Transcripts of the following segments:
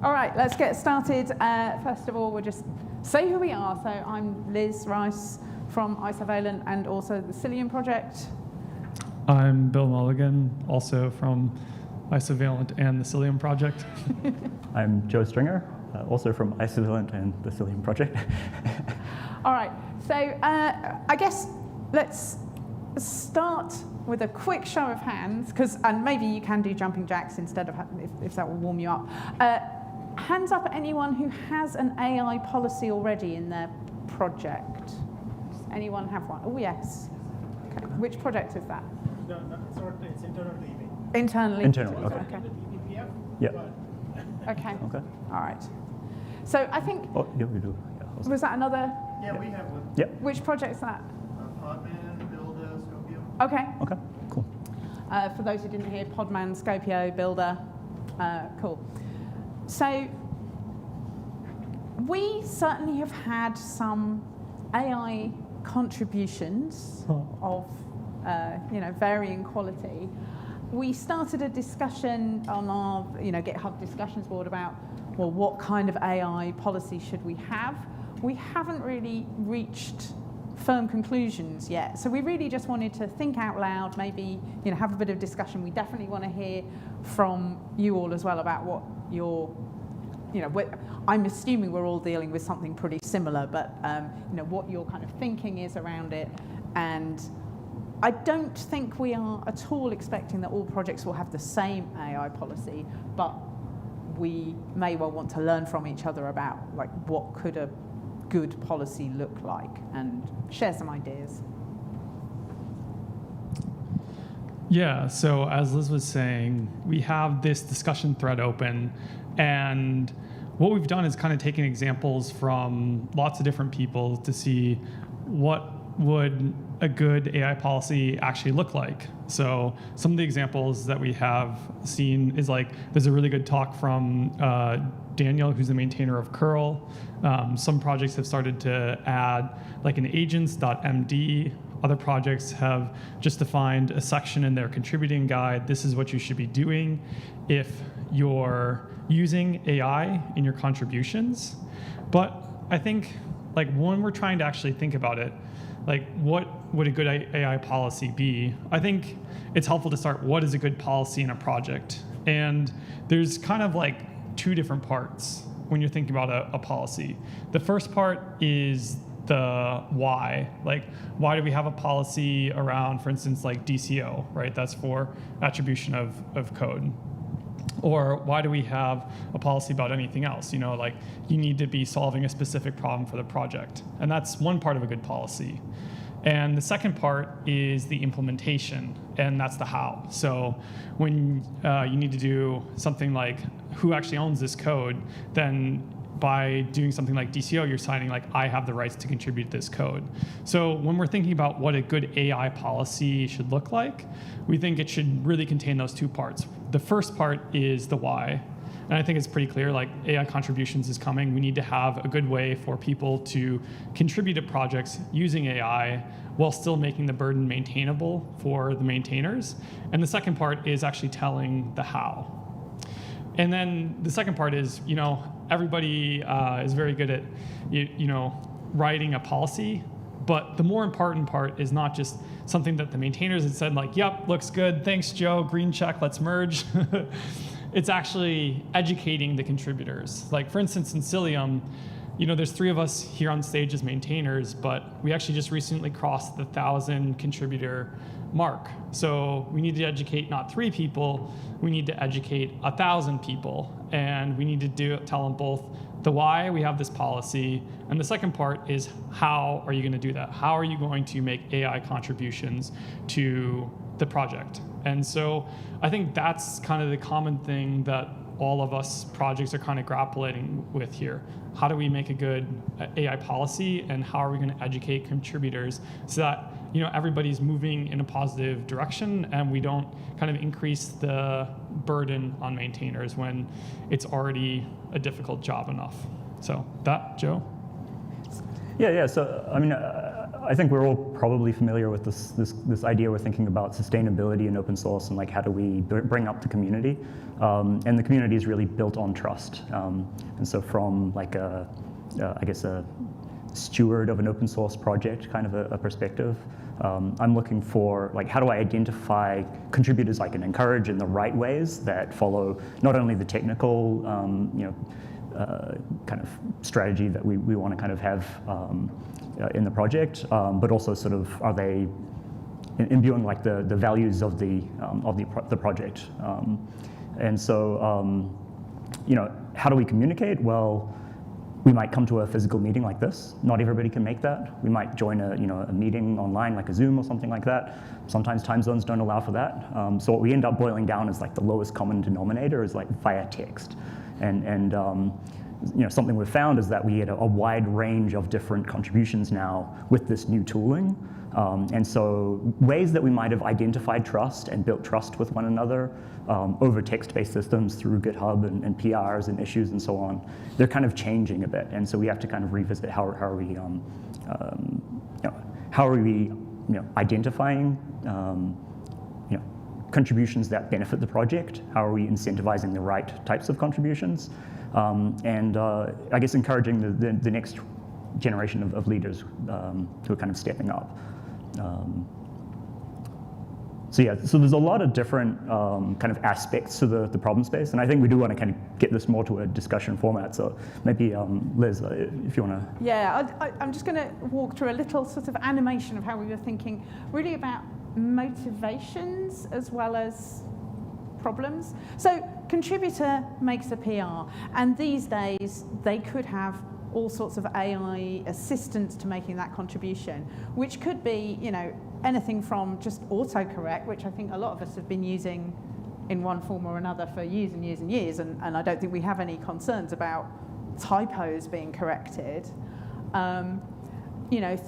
All right, let's get started. First of all, we'll just say who we are. So I'm Liz Rice from Isovalent and also the Cilium project. I'm Bill Mulligan, also from Isovalent and the Cilium project. I'm Joe Stringer, also from Isovalent and the Cilium project. All right, so I guess let's start with a quick show of hands, and maybe you can do jumping jacks instead of, if that will warm you up. Hands up anyone who has an AI policy already in their project. Does anyone have one? Oh, yes. Okay. Which project is that? No, it's internally. Internally? Internally, okay. Yeah. Okay. Okay. All right. So I think, Oh, yeah, we do. Yeah, also. was that another? Yeah, we have one. Yeah. Which project is that? Podman, Builder, Scopio. Okay. Okay, cool. For those who didn't hear, Podman, Scopio, Builder. Cool. So we certainly have had some AI contributions of varying quality. We started a discussion on our GitHub discussions board about, well, what kind of AI policy should we have? We haven't really reached firm conclusions yet. So we really just wanted to think out loud, maybe have a bit of discussion. We definitely want to hear from you all as well about what your, I'm assuming we're all dealing with something pretty similar, but what your kind of thinking is around it. And I don't think we are at all expecting that all projects will have the same AI policy, but we may well want to learn from each other about what could a good policy look like and share some ideas. Yeah, so as Liz was saying, we have this discussion thread open, and what we've done is kind of taken examples from lots of different people to see what would a good AI policy actually look like. So some of the examples that we have seen is there's a really good talk from Daniel, who's the maintainer of curl. Some projects have started to add an agents.md. Other projects have just defined a section in their contributing guide. This is what you should be doing if you're using AI in your contributions. But I think when we're trying to actually think about it, what would a good AI policy be? I think it's helpful to start, what is a good policy in a project? And there's kind of two different parts when you're thinking about a policy. The first part is the why. Why do we have a policy around, for instance, DCO, right? That's for attribution of code. Or why do we have a policy about anything else? You need to be solving a specific problem for the project. And that's one part of a good policy. And the second part is the implementation, and that's the how. So when you need to do something like who actually owns this code, then by doing something like DCO, you're signing I have the rights to contribute this code. So when we're thinking about what a good AI policy should look like, we think it should really contain those two parts. The first part is the why. And I think it's pretty clear, AI contributions is coming. We need to have a good way for people to contribute to projects using AI while still making the burden maintainable for the maintainers. And the second part is actually telling the how. And then the second part is, everybody is very good at, writing a policy, but the more important part is not just something that the maintainers had said yep, looks good, thanks Joe, green check, let's merge. It's actually educating the contributors. For instance, in Cilium, there's 3 of us here on stage as maintainers, but we actually just recently crossed the 1,000 contributor mark. So we need to educate not 3 people, we need to educate 1,000 people. And we need to tell them both the why we have this policy, and the second part is how are you going to do that? How are you going to make AI contributions to the project? And so I think that's kind of the common thing that all of us projects are kind of grappling with here. How do we make a good AI policy, and how are we going to educate contributors so that everybody's moving in a positive direction and we don't kind of increase the burden on maintainers when it's already a difficult job enough. So that, Joe? Yeah. So I think we're all probably familiar with this idea. We're thinking about sustainability in open source and like how do we bring up the community, and the community is really built on trust. And so from like I guess a steward of an open source project kind of a perspective, I'm looking for like how do I identify contributors I can encourage in the right ways that follow not only the technical kind of strategy that we want to kind of have in the project, but also sort of are they imbuing like the values of the project, and so how do we communicate? Well, we might come to a physical meeting like this. Not everybody can make that. We might join a meeting online like a Zoom or something like that. Sometimes time zones don't allow for that. So what we end up boiling down is like the lowest common denominator is like via text. And something we've found is that we get a wide range of different contributions now with this new tooling. And so ways that we might have identified trust and built trust with one another over text-based systems through GitHub and PRs and issues and so on, they're kind of changing a bit. And so we have to kind of revisit how are we identifying contributions that benefit the project? How are we incentivizing the right types of contributions? And I guess encouraging the next generation of leaders who are kind of stepping up. So there's a lot of different kind of aspects to the problem space, and I think we do want to kind of get this more to a discussion format. So maybe Liz, if you want to. Yeah, I'm just going to walk through a little sort of animation of how we were thinking really about motivations as well as problems. So contributor makes a PR, and these days they could have all sorts of AI assistance to making that contribution, which could be, anything from just autocorrect, which I think a lot of us have been using in one form or another for years and years and years, and I don't think we have any concerns about typos being corrected,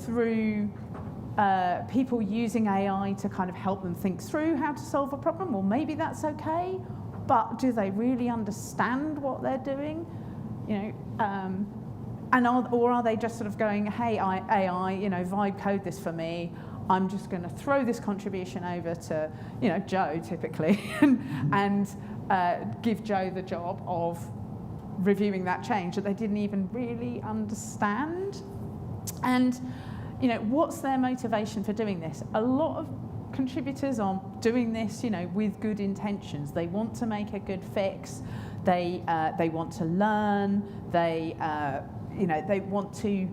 through people using AI to kind of help them think through how to solve a problem. Well, maybe that's okay, but do they really understand what they're doing? Or are they just sort of going, hey, AI, vibe code this for me. I'm just going to throw this contribution over to, Joe typically, and give Joe the job of reviewing that change that they didn't even really understand. And, what's their motivation for doing this? A lot of contributors are doing this, with good intentions. They want to make a good fix. They want to learn. They want to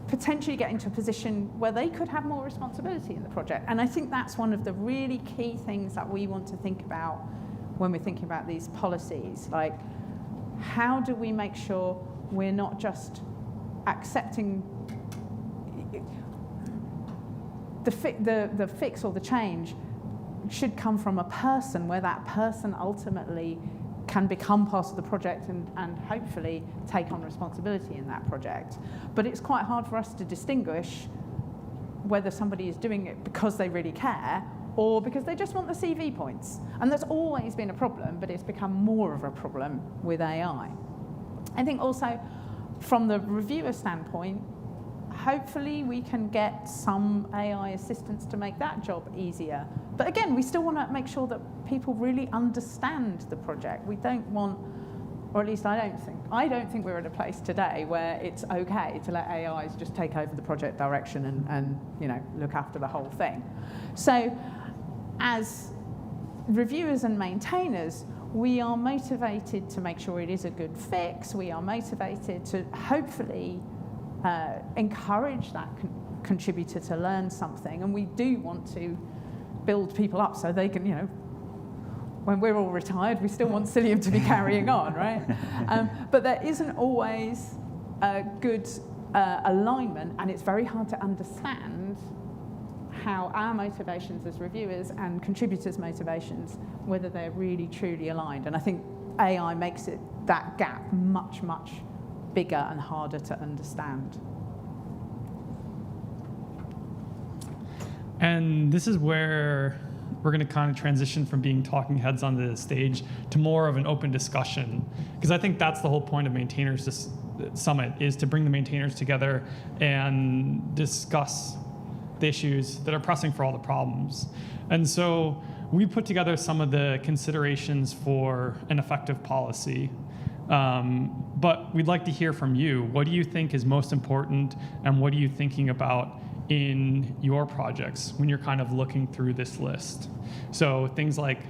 potentially get into a position where they could have more responsibility in the project. And I think that's one of the really key things that we want to think about when we're thinking about these policies. Like, how do we make sure we're not just accepting the fix or the change should come from a person, where that person ultimately can become part of the project and hopefully take on responsibility in that project. But it's quite hard for us to distinguish whether somebody is doing it because they really care or because they just want the CV points. And that's always been a problem, but it's become more of a problem with AI. I think also from the reviewer standpoint, hopefully we can get some AI assistance to make that job easier. But again, we still want to make sure that people really understand the project. We don't want, or at least I don't think we're at a place today where it's okay to let AIs just take over the project direction and look after the whole thing. So as reviewers and maintainers, we are motivated to make sure it is a good fix. We are motivated to hopefully encourage that contributor to learn something, and we do want to build people up so they can, when we're all retired, we still want Cilium to be carrying on, right? But there isn't always a good alignment, and it's very hard to understand how our motivations as reviewers and contributors' motivations, whether they're really truly aligned. And I think AI makes that gap much, much bigger and harder to understand. And this is where we're going to kind of transition from being talking heads on the stage to more of an open discussion, because I think that's the whole point of Maintainers Summit, is to bring the maintainers together and discuss the issues that are pressing for all the problems. And so we put together some of the considerations for an effective policy. But we'd like to hear from you. What do you think is most important, and what are you thinking about in your projects when you're kind of looking through this list? So things like,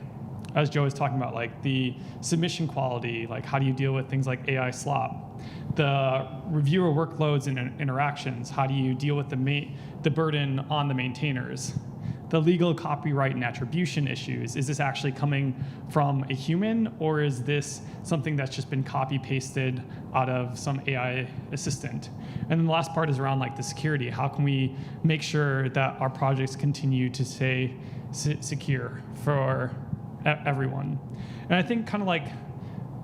as Joe was talking about, like the submission quality, like how do you deal with things like AI slop? The reviewer workloads and interactions, how do you deal with the burden on the maintainers? The legal copyright and attribution issues, is this actually coming from a human, or is this something that's just been copy pasted out of some AI assistant? And then the last part is around like the security. How can we make sure that our projects continue to stay secure for everyone? And I think kind of like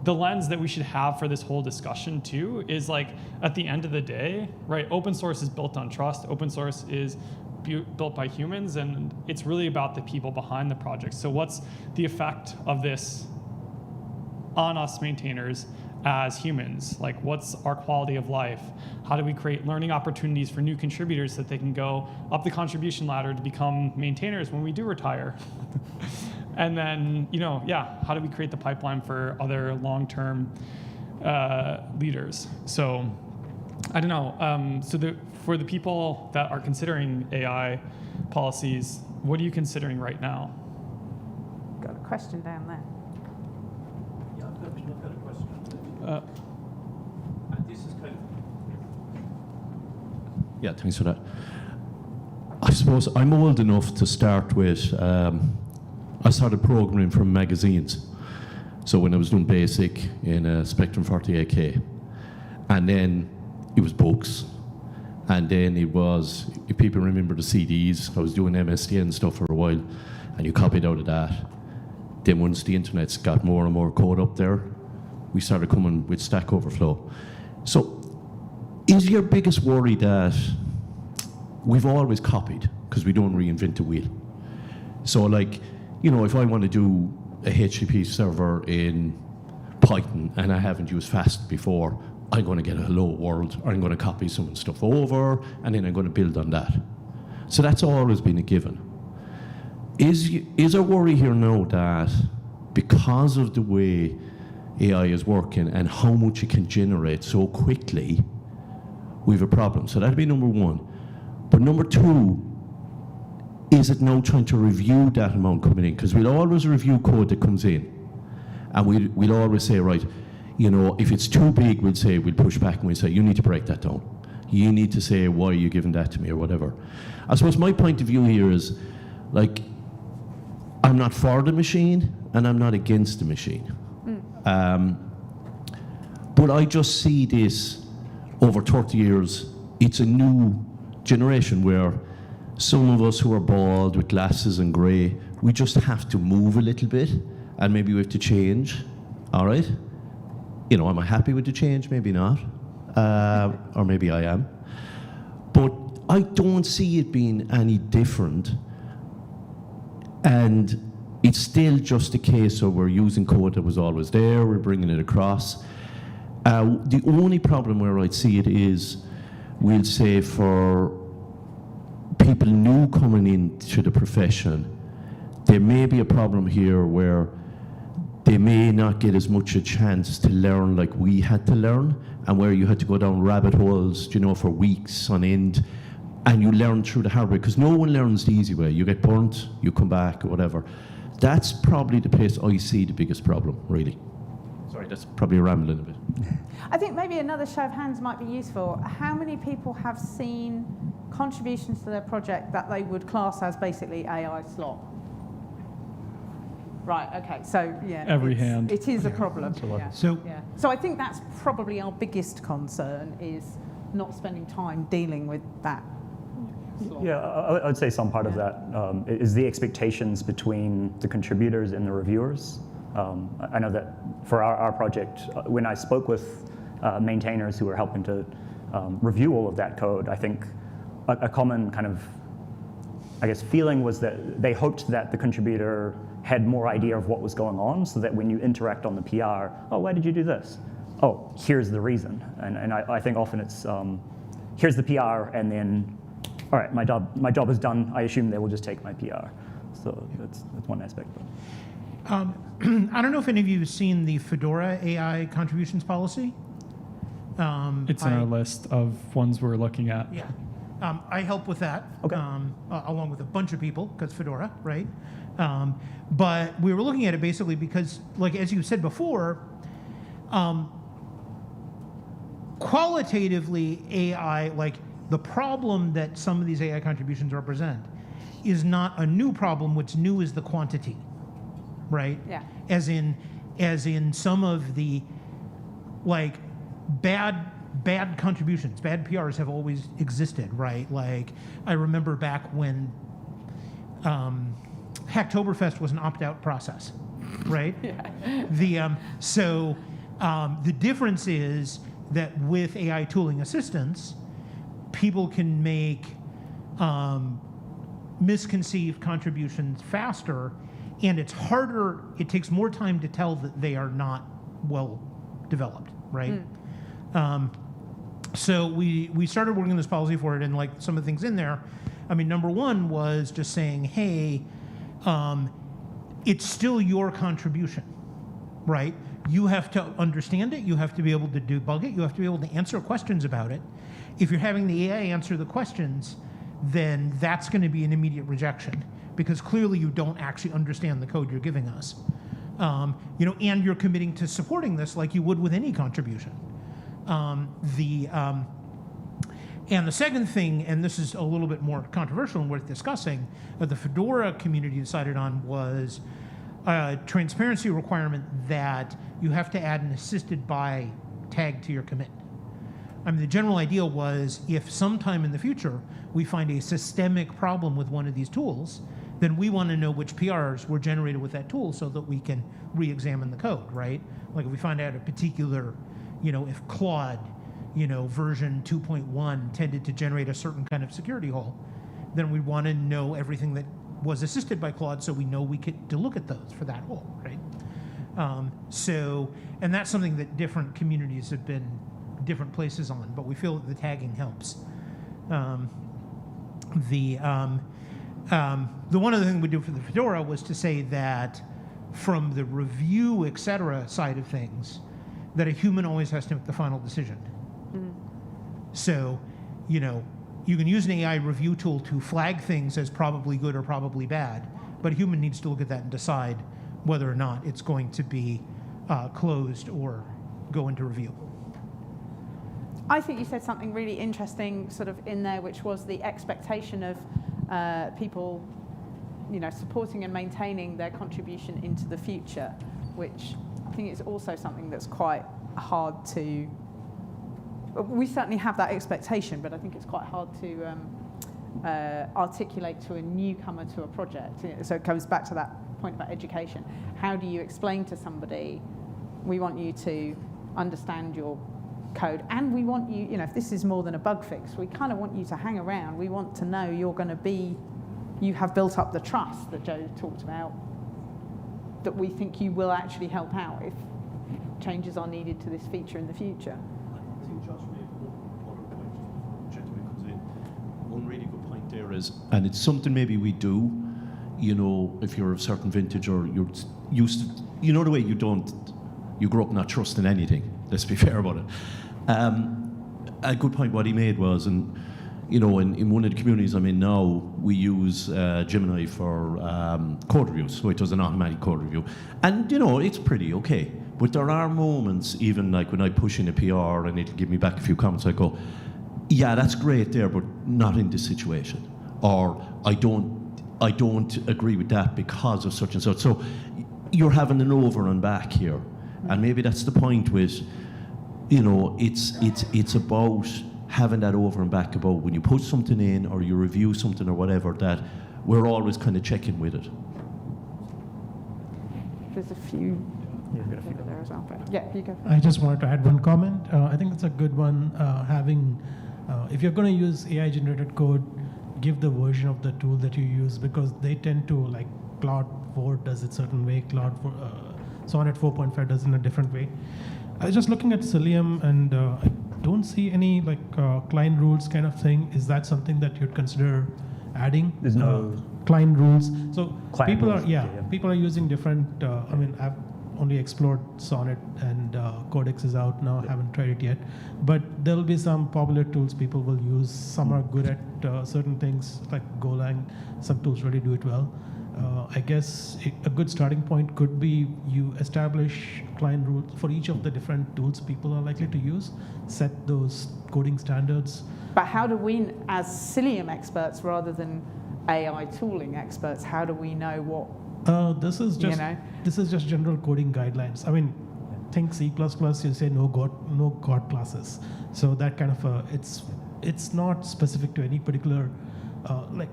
the lens that we should have for this whole discussion too is like, at the end of the day, right, open source is built on trust. Open source is built by humans, and it's really about the people behind the project. So what's the effect of this on us maintainers as humans? Like, what's our quality of life? How do we create learning opportunities for new contributors so that they can go up the contribution ladder to become maintainers when we do retire? And then, how do we create the pipeline for other long-term leaders? So I don't know. For the people that are considering AI policies, what are you considering right now? Got a question down there. Yeah, I've got a question. And this is kind of... Yeah, thanks for that. I suppose I'm old enough to start with, I started programming from magazines. So when I was doing BASIC in Spectrum 48K, and then it was books. And then it was, if people remember the CDs, I was doing MSDN stuff for a while, and you copied out of that. Then once the internet's got more and more code up there, we started coming with Stack Overflow. So is your biggest worry that we've always copied because we don't reinvent the wheel? So like, if I want to do a HTTP server in Python and I haven't used FAST before, I'm going to get a hello world, or I'm going to copy someone's stuff over, and then I'm going to build on that. So that's always been a given. Is our worry here now that because of the way AI is working and how much it can generate so quickly, we have a problem? So that'd be number one. But number two, is it now trying to review that amount coming in? Because we'll always review code that comes in, and we'll always say, right, if it's too big, we'll push back and we'll say, you need to break that down. You need to say, why are you giving that to me, or whatever. I suppose my point of view here is, like, I'm not for the machine and I'm not against the machine. But I just see this over 30 years, it's a new generation where some of us who are bald with glasses and grey, we just have to move a little bit, and maybe we have to change, all right? Am I happy with the change? Maybe not. Or maybe I am. But I don't see it being any different. And it's still just a case of we're using code that was always there, we're bringing it across. The only problem where I'd see it is, we'll say for people new coming into the profession, there may be a problem here where they may not get as much a chance to learn like we had to learn, and where you had to go down rabbit holes, for weeks on end, and you learn through the hard way, because no one learns the easy way. You get burnt, you come back, or whatever. That's probably the place I see the biggest problem, really. Sorry, that's probably rambling a bit. I think maybe another show of hands might be useful. How many people have seen contributions to their project that they would class as basically AI slop? Right, okay, so yeah. Every hand. It is a problem. Yeah. So So I think that's probably our biggest concern, is not spending time dealing with that. Yeah, I would say some part of that is the expectations between the contributors and the reviewers. I know that for our project, when I spoke with maintainers who were helping to review all of that code, I think a common kind of, feeling was that they hoped that the contributor had more idea of what was going on, so that when you interact on the PR, oh, why did you do this? Oh, here's the reason. And I think often it's, here's the PR, and then all right, my job is done. I assume they will just take my PR. So that's one aspect. I don't know if any of you have seen the Fedora AI contributions policy. It's in our list of ones we're looking at. Yeah. I help with that, Okay. Along with a bunch of people, because Fedora, right? But we were looking at it basically because, like as you said before, qualitatively AI, like the problem that some of these AI contributions represent is not a new problem. What's new is the quantity, right? Yeah. As in some of the like bad contributions, bad PRs have always existed, right? Like I remember back when Hacktoberfest was an opt-out process, right? Yeah. The difference is that with AI tooling assistance, people can make misconceived contributions faster, and it's harder, it takes more time to tell that they are not well developed, right? So we started working on this policy for it, and like some of the things in there, I mean, number one was just saying, hey, it's still your contribution, right? You have to understand it, you have to be able to debug it, you have to be able to answer questions about it. If you're having the AI answer the questions, then that's going to be an immediate rejection, because clearly you don't actually understand the code you're giving us. And you're committing to supporting this like you would with any contribution. And the second thing, and this is a little bit more controversial and worth discussing, the Fedora community decided on was a transparency requirement that you have to add an assisted by tag to your commit. I mean, the general idea was if sometime in the future we find a systemic problem with one of these tools, then we want to know which PRs were generated with that tool so that we can re-examine the code, right? Like if we find out a particular, if Claude, version 2.1 tended to generate a certain kind of security hole, then we want to know everything that was assisted by Claude so we know we could to look at those for that hole, right? And that's something that different communities have been different places on, but we feel that the tagging helps. The one other thing we do for the Fedora was to say that from the review, et cetera, side of things, that a human always has to make the final decision. So, you can use an AI review tool to flag things as probably good or probably bad, but a human needs to look at that and decide whether or not it's going to be closed or go into review. I think you said something really interesting sort of in there, which was the expectation of people, supporting and maintaining their contribution into the future, which I think is also something that's quite hard to, we certainly have that expectation, but I think it's quite hard to articulate to a newcomer to a project. So it goes back to that point about education. How do you explain to somebody, we want you to understand your code, and we want you, if this is more than a bug fix, we kind of want you to hang around. We want to know you're going to be, you have built up the trust that Joe talked about, that we think you will actually help out if changes are needed to this feature in the future. I think Josh made one other point before the gentleman comes in. One really good point there is, and it's something maybe we do, if you're of a certain vintage or you're used to, the way you grow up not trusting anything. Let's be fair about it. A good point what he made was, and in one of the communities I'm in now, we use Gemini for code reviews, so it does an automatic code review. And it's pretty okay. But there are moments, even like when I push in a PR and it'll give me back a few comments, I go, yeah, that's great there, but not in this situation. Or I don't agree with that because of such and such. So you're having an over and back here. And maybe that's the point with, it's about having that over and back about when you put something in or you review something or whatever, that we're always kind of checking with it. There's a few over there as well, but yeah, you go. I just wanted to add one comment. I think it's a good one, if you're going to use AI-generated code, give the version of the tool that you use, because they tend to, like Claude 4 does it certain way, Sonnet 4.5 does it in a different way. I was just looking at Cilium, and don't see any like client rules kind of thing. Is that something that you'd consider adding? There's no client rules. So client people rules, are people are using different. I mean, I've only explored Sonnet and Codex is out now. Haven't tried it yet, but there'll be some popular tools people will use. Some are good at certain things like Golang. Some tools really do it well. I guess a good starting point could be you establish client rules for each of the different tools people are likely to use, set those coding standards. But how do we, as Cilium experts rather than AI tooling experts, how do we know what? This is just general coding guidelines. I mean, think C++. You say no God classes. So that kind of it's not specific to any particular like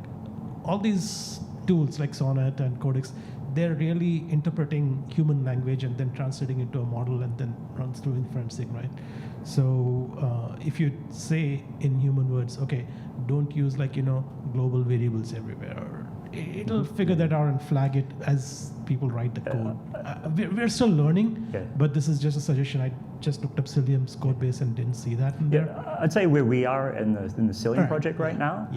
all these tools like Sonnet and Codex. They're really interpreting human language and then translating into a model and then runs through inferencing, right? So if you say in human words, okay, don't use global variables everywhere, it'll figure that out and flag it as people write the code. We're still learning, but this is just a suggestion. I just looked up Cilium's code base and didn't see that in there. I'd say where we are in the Cilium project right now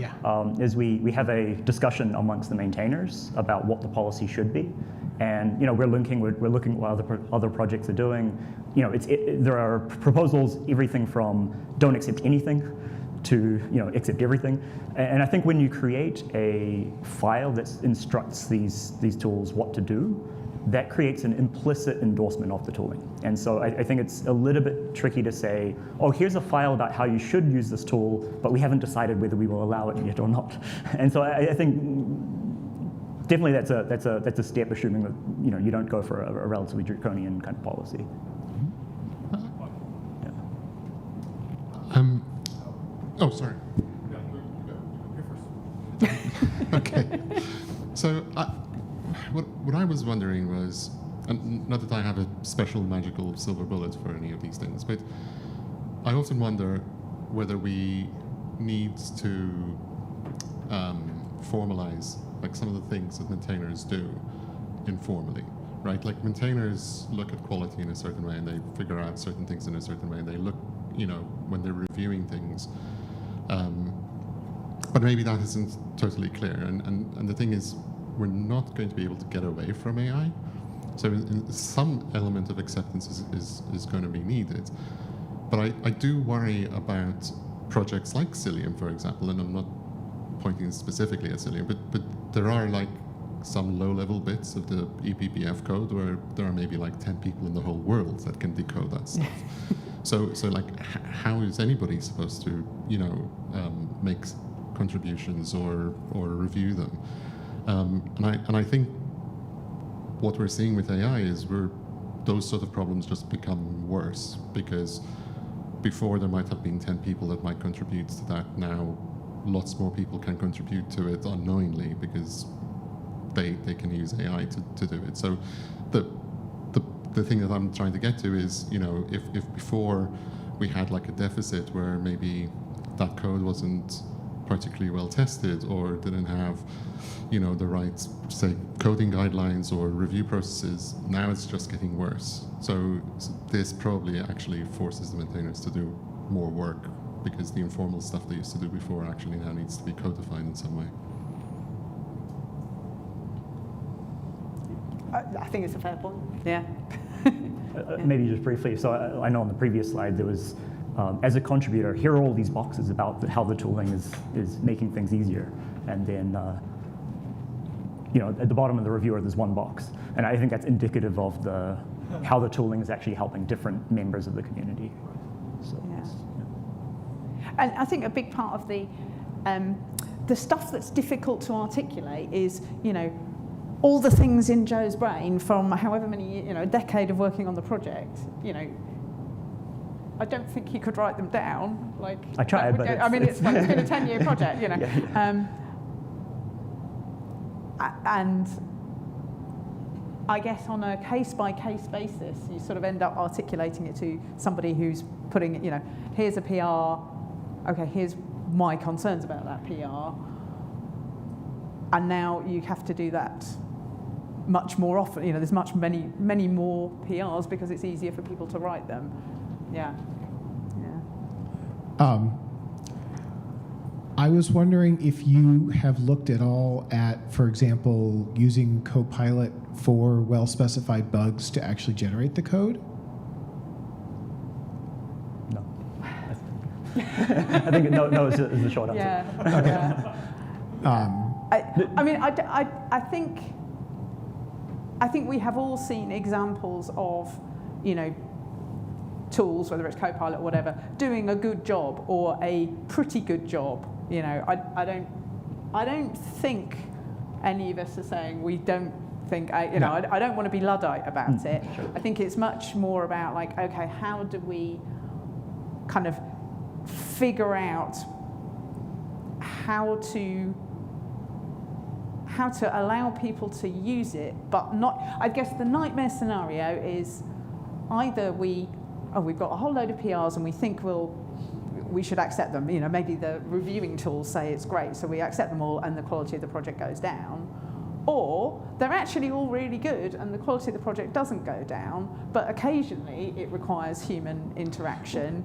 is we have a discussion amongst the maintainers about what the policy should be, and we're looking at what other projects are doing. There are proposals, everything from don't accept anything to accept everything, and I think when you create a file that instructs these tools what to do, that creates an implicit endorsement of the tooling. And so I think it's a little bit tricky to say, oh, here's a file about how you should use this tool, but we haven't decided whether we will allow it yet or not. And so I think definitely that's a step, assuming that you don't go for a relatively draconian kind of policy. Oh, sorry. You're first. Okay. So what I was wondering was, and not that I have a special magical silver bullet for any of these things, but I often wonder whether we need to formalize like some of the things that maintainers do informally, right? Like maintainers look at quality in a certain way and they figure out certain things in a certain way, and they look, when they're reviewing things. But maybe that isn't totally clear. And the thing is, we're not going to be able to get away from AI. So some element of acceptance is going to be needed. But I do worry about projects like Cilium, for example, and I'm not pointing specifically at Cilium, but there are like some low-level bits of the eBPF code where there are maybe like 10 people in the whole world that can decode that stuff. So like, how is anybody supposed to, make contributions or review them? And I think what we're seeing with AI is those sort of problems just become worse, because before there might have been 10 people that might contribute to that. Now lots more people can contribute to it unknowingly because they can use AI to do it. So the thing that I'm trying to get to is, if before we had like a deficit where maybe that code wasn't particularly well tested or didn't have, the right, say, coding guidelines or review processes, now it's just getting worse. So this probably actually forces the maintainers to do more work, because the informal stuff they used to do before actually now needs to be codified in some way. I think it's a fair point. Yeah. Maybe just briefly. So I know on the previous slide there was, as a contributor, here are all these boxes about how the tooling is making things easier, and then at the bottom of the reviewer there's one box, and I think that's indicative of how the tooling is actually helping different members of the community. So, And I think a big part of the stuff that's difficult to articulate is, all the things in Joe's brain from however many, a decade of working on the project, I don't think he could write them down. Like, I tried, but it's been a 10-year project, and I guess on a case-by-case basis, you sort of end up articulating it to somebody who's putting it, here's a PR, okay, here's my concerns about that PR, and now you have to do that much more often. There's many more PRs because it's easier for people to write them. Yeah. I was wondering if you have looked at all at, for example, using Copilot for well-specified bugs to actually generate the code? No. I think no is the short answer. Yeah. I mean, I think we have all seen examples of, tools, whether it's Copilot or whatever, doing a good job or a pretty good job. I don't think any of us are saying we don't think. I don't want to be Luddite about it. Sure. I think it's much more about like, okay, how do we kind of figure out how to allow people to use it, but not. I guess the nightmare scenario is either we've got a whole load of PRs and we think we should accept them. Maybe the reviewing tools say it's great, so we accept them all and the quality of the project goes down. Or they're actually all really good and the quality of the project doesn't go down, but occasionally it requires human interaction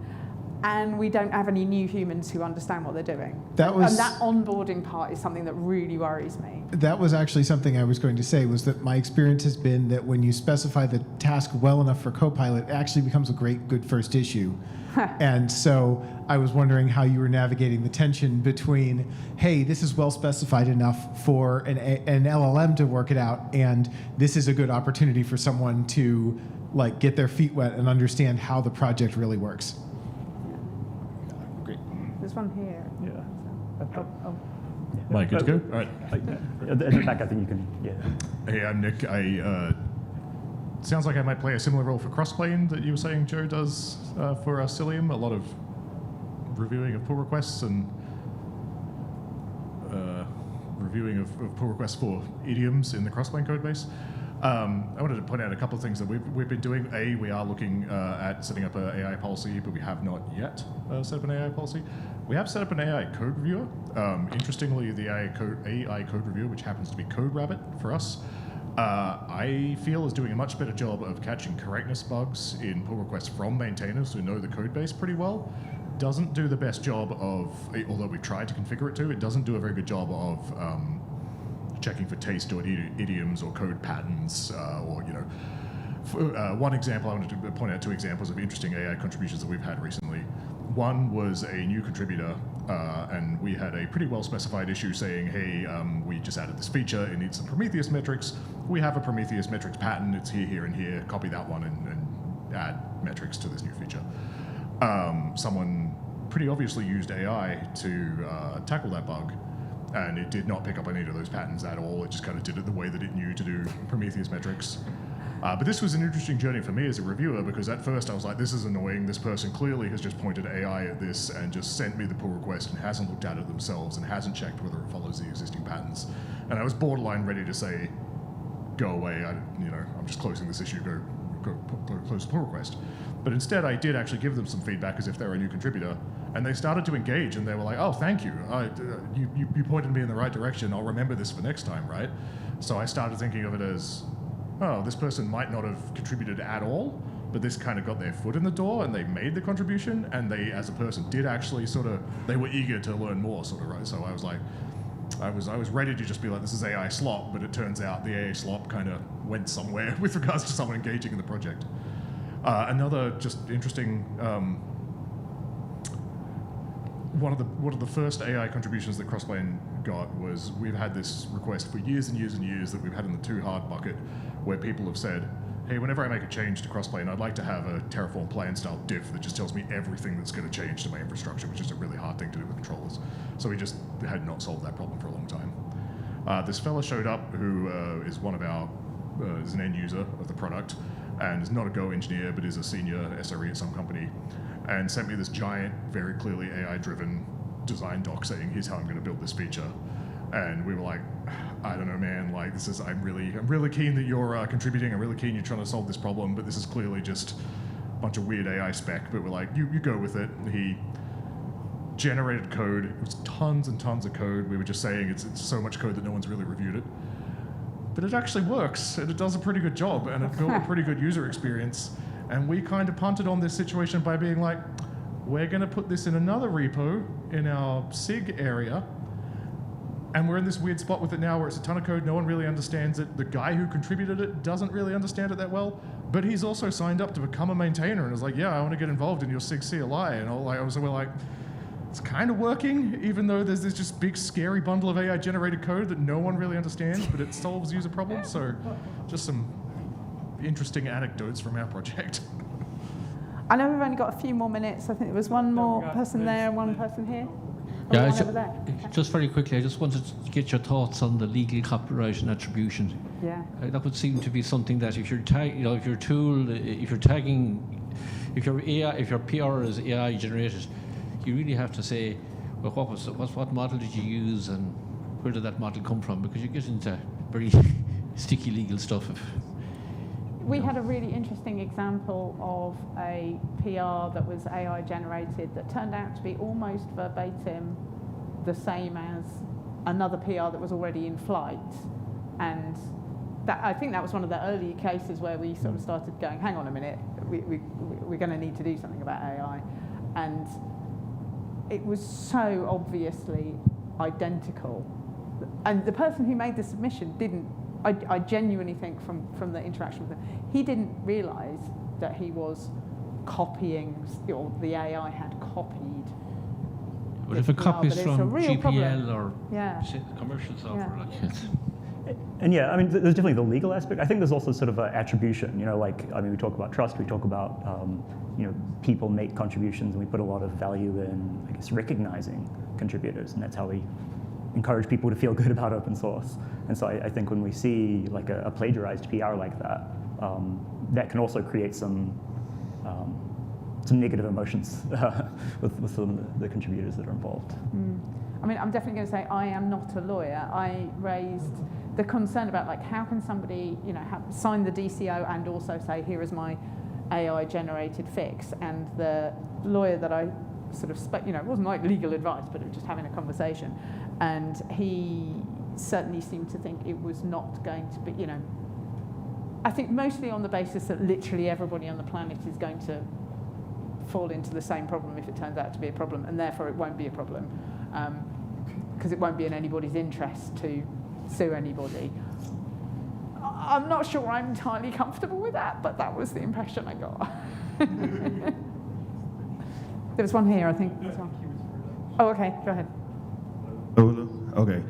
and we don't have any new humans who understand what they're doing. And that onboarding part is something that really worries me. That was actually something I was going to say, was that my experience has been that when you specify the task well enough for Copilot, it actually becomes a good first issue. And so I was wondering how you were navigating the tension between, hey, this is well specified enough for an LLM to work it out, and this is a good opportunity for someone to get their feet wet and understand how the project really works. Great. There's one here. Yeah. Mike, good to go? All right. At the back, I think you can. Yeah. Hey, I'm Nick. Sounds like I might play a similar role for crossplane that you were saying Joe does for Cilium. A lot of reviewing of pull requests and reviewing of pull requests for idioms in the crossplane code base. I wanted to point out a couple of things that we've been doing. We are looking at setting up an AI policy, but we have not yet set up an AI policy. We have set up an AI code reviewer. Interestingly, the AI code reviewer, which happens to be CodeRabbit for us, I feel is doing a much better job of catching correctness bugs in pull requests from maintainers who know the code base pretty well. Doesn't do the best job of, although we tried to configure it to, it doesn't do a very good job of checking for taste or idioms or code patterns one example, I wanted to point out two examples of interesting AI contributions that we've had recently. One was a new contributor, and we had a pretty well-specified issue saying, hey, we just added this feature, it needs some Prometheus metrics. We have a Prometheus metrics pattern, it's here, here, and here. Copy that one and add metrics to this new feature. Someone pretty obviously used AI to tackle that bug, and it did not pick up any of those patterns at all. It just kind of did it the way that it knew to do Prometheus metrics. But this was an interesting journey for me as a reviewer, because at first I was like, this is annoying. This person clearly has just pointed AI at this and just sent me the pull request and hasn't looked at it themselves and hasn't checked whether it follows the existing patterns. And I was borderline ready to say, go away, I'm just closing this issue, go close the pull request. But instead I did actually give them some feedback as if they were a new contributor, and they started to engage and they were like, oh, thank you. You pointed me in the right direction. I'll remember this for next time, right? So I started thinking of it as, oh, this person might not have contributed at all, but this kind of got their foot in the door and they made the contribution, and they, as a person, did actually they were eager to learn more, right? So I was like, I was ready to just be like, this is AI slop, but it turns out the AI slop kind of went somewhere with regards to someone engaging in the project. Another just interesting, one of the first AI contributions that Crossplane got was, we've had this request for years and years and years that we've had in the too hard bucket, where people have said, hey, whenever I make a change to Crossplane, I'd like to have a Terraform plan style diff that just tells me everything that's going to change to my infrastructure, which is a really hard thing to do with controllers. So we just had not solved that problem for a long time. This fella showed up who is one of our, is an end user of the product, and is not a Go engineer, but is a senior SRE at some company, and sent me this giant, very clearly AI-driven design doc saying, here's how I'm going to build this feature. And we were like, I don't know, man, like this is, I'm really keen that you're contributing, I'm really keen you're trying to solve this problem, but this is clearly just a bunch of weird AI spec. But we're like, you go with it. He generated code. It was tons and tons of code. We were just saying it's so much code that no one's really reviewed it. But it actually works, and it does a pretty good job, and it built a pretty good user experience. And we kind of punted on this situation by being like, we're going to put this in another repo in our SIG area. And we're in this weird spot with it now where it's a ton of code, no one really understands it. The guy who contributed it doesn't really understand it that well, but he's also signed up to become a maintainer and is like, yeah, I want to get involved in your SIG CLI. And we're like, it's kind of working, even though there's this just big, scary bundle of AI-generated code that no one really understands, but it solves user problems. So just some interesting anecdotes from our project. I know we've only got a few more minutes. I think there was one more person there and one person here. Yeah, One over there. just very quickly, I just wanted to get your thoughts on the legal copyright and attribution. Yeah. That would seem to be something that if you're if your tool, if you're tagging, if your PR is AI generated, you really have to say, well, what model did you use and where did that model come from? Because you get into very sticky legal stuff. We had a really interesting example of a PR that was AI generated that turned out to be almost verbatim the same as another PR that was already in flight. And I think that was one of the early cases where we sort of started going, hang on a minute, we're going to need to do something about AI. And it was so obviously identical. And the person who made the submission didn't, I genuinely think from the interaction with him, he didn't realise that he was copying, or the AI had copied. But if it copies it's a from real GPL problem. or Yeah. commercial software, Yeah. like it's, And yeah, I mean, there's definitely the legal aspect. I think there's also sort of an attribution, we talk about trust, we talk about, people make contributions, and we put a lot of value in, I guess, recognizing contributors, and that's how we encourage people to feel good about open source. And so I think when we see like a plagiarized PR like that, that can also create some negative emotions with some of the contributors that are involved. I mean, I'm definitely going to say I am not a lawyer. I raised the concern about like how can somebody, sign the DCO and also say here is my AI generated fix, and the lawyer that I sort of it wasn't like legal advice, but it was just having a conversation, and he certainly seemed to think it was not going to be, I think mostly on the basis that literally everybody on the planet is going to fall into the same problem if it turns out to be a problem, and therefore it won't be a problem, because it won't be in anybody's interest to sue anybody. I'm not sure I'm entirely comfortable with that, but that was the impression I got. There was one here, I think. Oh, okay, go ahead. Oh, okay.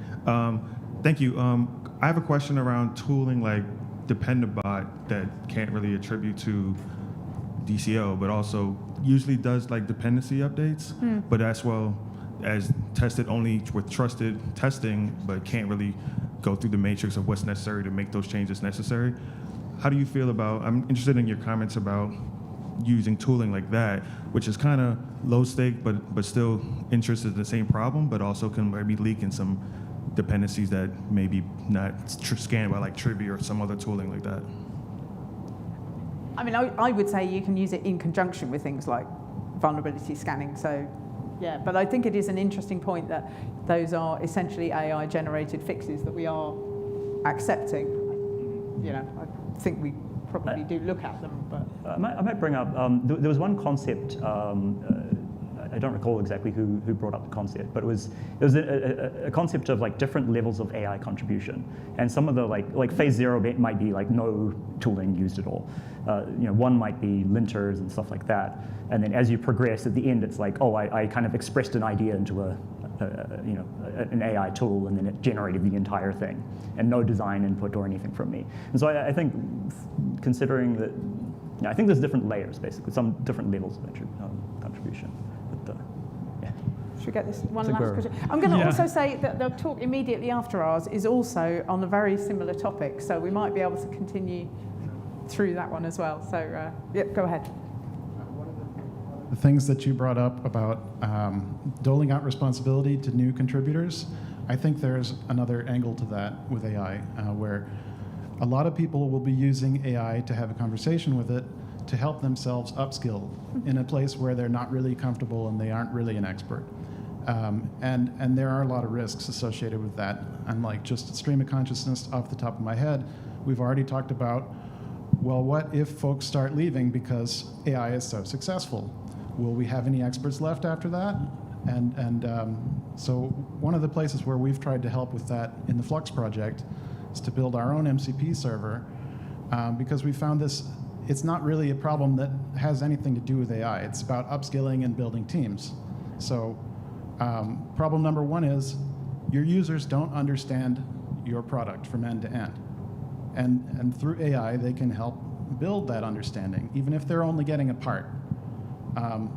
Thank you. I have a question around tooling like Dependabot that can't really attribute to DCO, but also usually does like dependency updates, but as well as tested only with trusted testing, but can't really go through the matrix of what's necessary to make those changes necessary. How do you feel about, I'm interested in your comments about using tooling like that, which is kind of low stake, but still interested in the same problem, but also can maybe leak in some dependencies that maybe not scanned by like Trivia or some other tooling like that. I mean, I would say you can use it in conjunction with things like vulnerability scanning. So, yeah, but I think it is an interesting point that those are essentially AI-generated fixes that we are accepting. I think we probably do look at them, but I might bring up, there was one concept, I don't recall exactly who brought up the concept, but it was a concept of like different levels of AI contribution, and some of the like phase 0 might be like no tooling used at all. One might be linters and stuff like that, and then as you progress at the end, it's like, oh, I kind of expressed an idea into an AI tool, and then it generated the entire thing, and no design input or anything from me. And so I think, considering that, I think there's different layers, basically, some different levels of contribution. But, yeah. should we get this one last question? I'm going to also say that the talk immediately after ours is also on a very similar topic, so we might be able to continue through that one as well. So, go ahead. The things that you brought up about doling out responsibility to new contributors, I think there's another angle to that with AI, where a lot of people will be using AI to have a conversation with it to help themselves upskill in a place where they're not really comfortable and they aren't really an expert. And there are a lot of risks associated with that. And like just stream of consciousness off the top of my head, we've already talked about, well, what if folks start leaving because AI is so successful? will we have any experts left after that? And so one of the places where we've tried to help with that in the Flux project is to build our own MCP server, because we found it's not really a problem that has anything to do with AI. It's about upskilling and building teams. So problem number one is your users don't understand your product from end to end. And through AI, they can help build that understanding, even if they're only getting a part.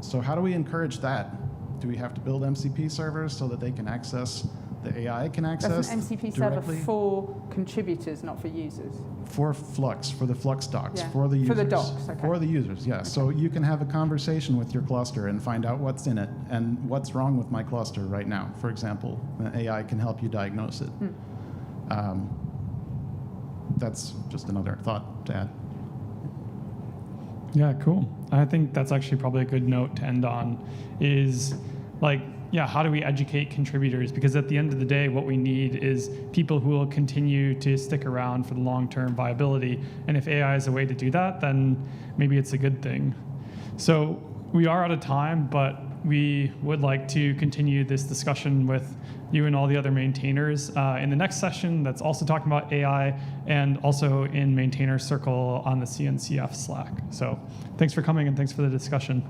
So how do we encourage that? Do we have to build MCP servers so that they can access, the AI can access That's an MCP directly? server for contributors, not for users. For Flux, for the Flux docs, Yeah. for the users. For the docs, okay. For the users, yeah. So you can have a conversation with your cluster and find out what's in it and what's wrong with my cluster right now. For example, AI can help you diagnose it. That's just another thought to add. Yeah, cool. I think that's actually probably a good note to end on is like, yeah, how do we educate contributors? Because at the end of the day, what we need is people who will continue to stick around for the long-term viability. And if AI is a way to do that, then maybe it's a good thing. So we are out of time, but we would like to continue this discussion with you and all the other maintainers in the next session that's also talking about AI and also in Maintainer Circle on the CNCF Slack. So thanks for coming and thanks for the discussion.